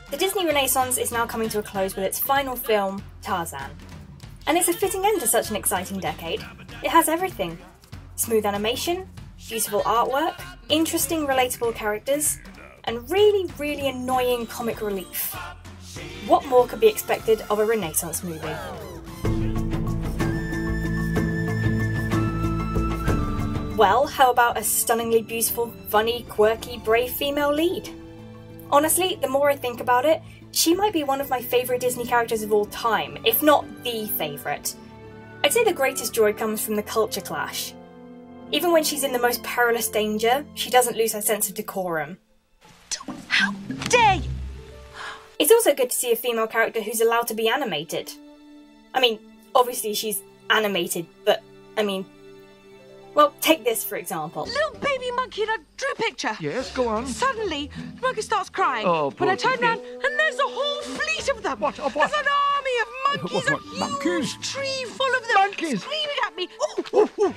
The Disney Renaissance is now coming to a close with its final film, Tarzan. And it's a fitting end to such an exciting decade. It has everything. Smooth animation, beautiful artwork, interesting relatable characters, and really, really annoying comic relief. What more could be expected of a Renaissance movie? Well, how about a stunningly beautiful, funny, quirky, brave female lead? Honestly, the more I think about it, she might be one of my favourite Disney characters of all time, if not the favourite. I'd say the greatest joy comes from the culture clash. Even when she's in the most perilous danger, she doesn't lose her sense of decorum. How dare you! It's also good to see a female character who's allowed to be animated. I mean, obviously she's animated, but, well, take this for example. Little baby monkey and I drew a picture. Yes, go on. Suddenly, the monkey starts crying. Oh, when I poor turn around, and there's a whole fleet of them. What? There's an army of monkeys, What, a huge monkeys? tree full of them, Monkeys? screaming at me.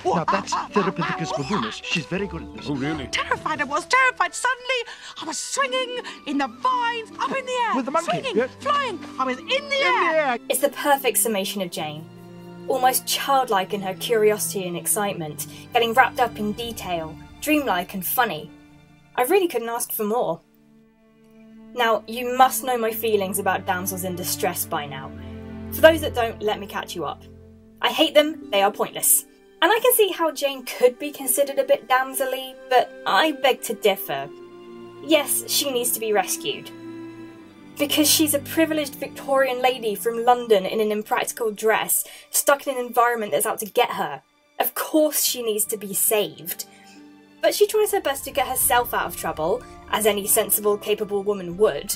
Now, that's Therapithecus baboonus. She's very good at this. Oh, really? Terrified I was, terrified. Suddenly, I was swinging in the vines, up in the air. With the monkey, Swinging, yes. flying. I was in the air. It's the perfect summation of Jane. Almost childlike in her curiosity and excitement, getting wrapped up in detail, dreamlike and funny. I really couldn't ask for more. Now, you must know my feelings about damsels in distress by now. For those that don't, let me catch you up. I hate them, they are pointless. And I can see how Jane could be considered a bit damsel-y, but I beg to differ. Yes, she needs to be rescued. Because she's a privileged Victorian lady from London in an impractical dress, stuck in an environment that's out to get her. Of course she needs to be saved. But she tries her best to get herself out of trouble, as any sensible, capable woman would,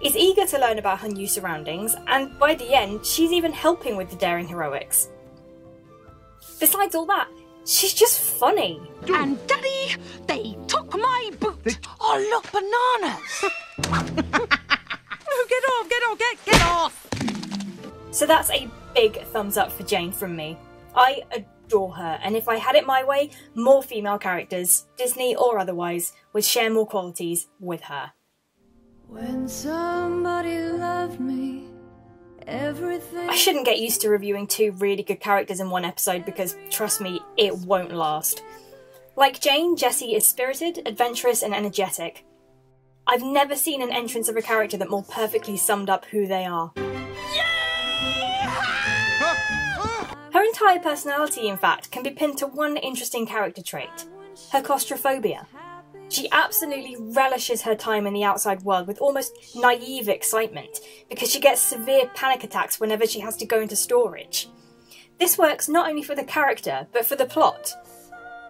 is eager to learn about her new surroundings, and by the end, she's even helping with the daring heroics. Besides all that, she's just funny. And Daddy, they took my boot. Oh, look, bananas. Get off! So that's a big thumbs up for Jane from me. I adore her, and if I had it my way, more female characters, Disney or otherwise, would share more qualities with her. When somebody loved me, everything... I shouldn't get used to reviewing two really good characters in one episode because, trust me, it won't last. Like Jane, Jessie is spirited, adventurous and energetic. I've never seen an entrance of a character that more perfectly summed up who they are. Her entire personality, in fact, can be pinned to one interesting character trait: her claustrophobia. She absolutely relishes her time in the outside world with almost naive excitement, because she gets severe panic attacks whenever she has to go into storage. This works not only for the character, but for the plot.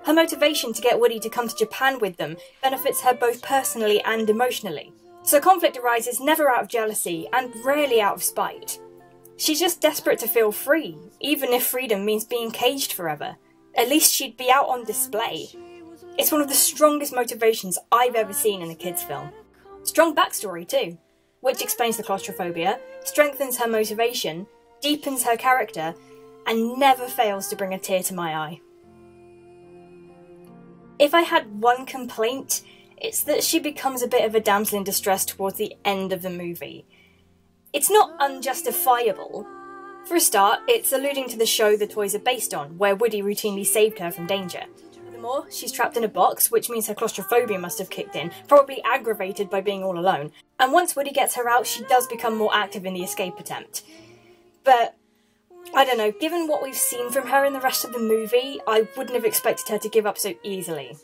Her motivation to get Woody to come to Japan with them benefits her both personally and emotionally. So conflict arises never out of jealousy and rarely out of spite. She's just desperate to feel free, even if freedom means being caged forever. At least she'd be out on display. It's one of the strongest motivations I've ever seen in a kids' film. Strong backstory too, which explains the claustrophobia, strengthens her motivation, deepens her character, and never fails to bring a tear to my eye. If I had one complaint, it's that she becomes a bit of a damsel in distress towards the end of the movie. It's not unjustifiable. For a start, it's alluding to the show the toys are based on, where Woody routinely saved her from danger. Furthermore, she's trapped in a box, which means her claustrophobia must have kicked in, probably aggravated by being all alone. And once Woody gets her out, she does become more active in the escape attempt. But I don't know, given what we've seen from her in the rest of the movie, I wouldn't have expected her to give up so easily.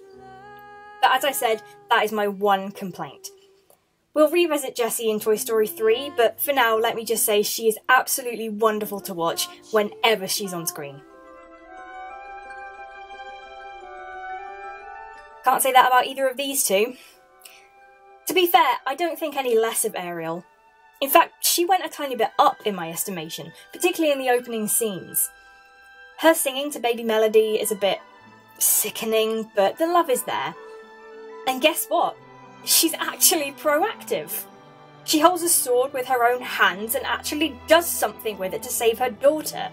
But as I said, that is my one complaint. We'll revisit Jessie in Toy Story 3, but for now, let me just say she is absolutely wonderful to watch whenever she's on screen. Can't say that about either of these two. To be fair, I don't think any less of Ariel. In fact, she went a tiny bit up in my estimation, particularly in the opening scenes. Her singing to Baby Melody is a bit sickening, but the love is there. And guess what? She's actually proactive. She holds a sword with her own hands and actually does something with it to save her daughter.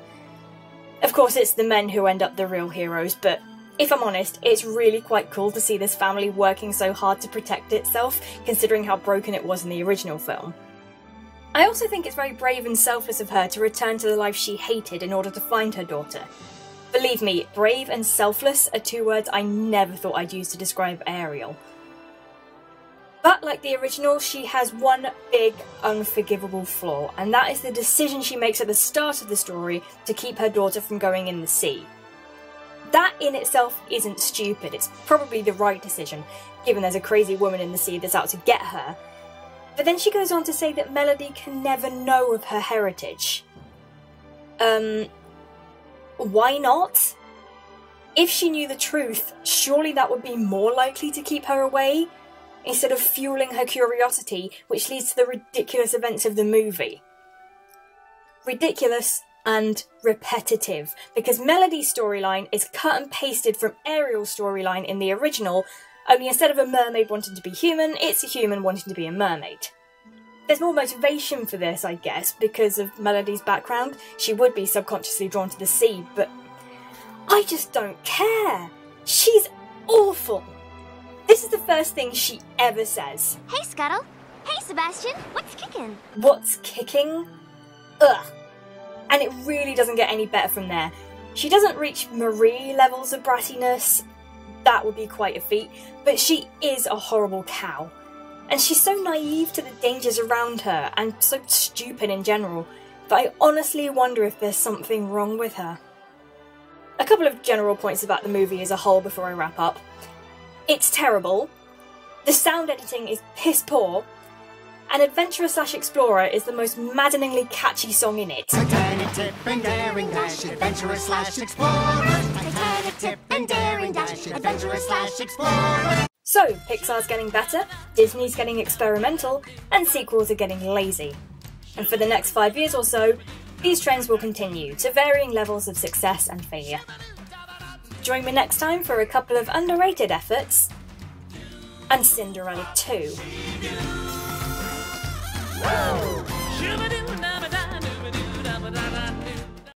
Of course, it's the men who end up the real heroes, but if I'm honest, it's really quite cool to see this family working so hard to protect itself, considering how broken it was in the original film. I also think it's very brave and selfless of her to return to the life she hated in order to find her daughter. Believe me, brave and selfless are two words I never thought I'd use to describe Ariel. But like the original, she has one big, unforgivable flaw, and that is the decision she makes at the start of the story to keep her daughter from going in the sea. That in itself isn't stupid, it's probably the right decision, given there's a crazy woman in the sea that's out to get her. But then she goes on to say that Melody can never know of her heritage. Why not? If she knew the truth, surely that would be more likely to keep her away, instead of fueling her curiosity, which leads to the ridiculous events of the movie. Ridiculous and repetitive, because Melody's storyline is cut and pasted from Ariel's storyline in the original, only instead of a mermaid wanting to be human, it's a human wanting to be a mermaid. There's more motivation for this, I guess, because of Melody's background. She would be subconsciously drawn to the sea, but I just don't care. She's awful. This is the first thing she ever says. Hey, Scuttle. Hey, Sebastian. What's kicking? What's kicking? Ugh. And it really doesn't get any better from there. She doesn't reach Marie levels of brattiness. That would be quite a feat. But she is a horrible cow. And she's so naive to the dangers around her, and so stupid in general, that I honestly wonder if there's something wrong with her. A couple of general points about the movie as a whole before I wrap up. It's terrible. The sound editing is piss poor. And Adventurer/Explorer is the most maddeningly catchy song in it. Titanic tip and daring dash, Adventurer/Explorer. Titanic tip and daring dash, Adventurer/Explorer. So, Pixar's getting better, Disney's getting experimental, and sequels are getting lazy. And for the next 5 years or so, these trends will continue, to varying levels of success and failure. Join me next time for a couple of underrated efforts, and Cinderella 2.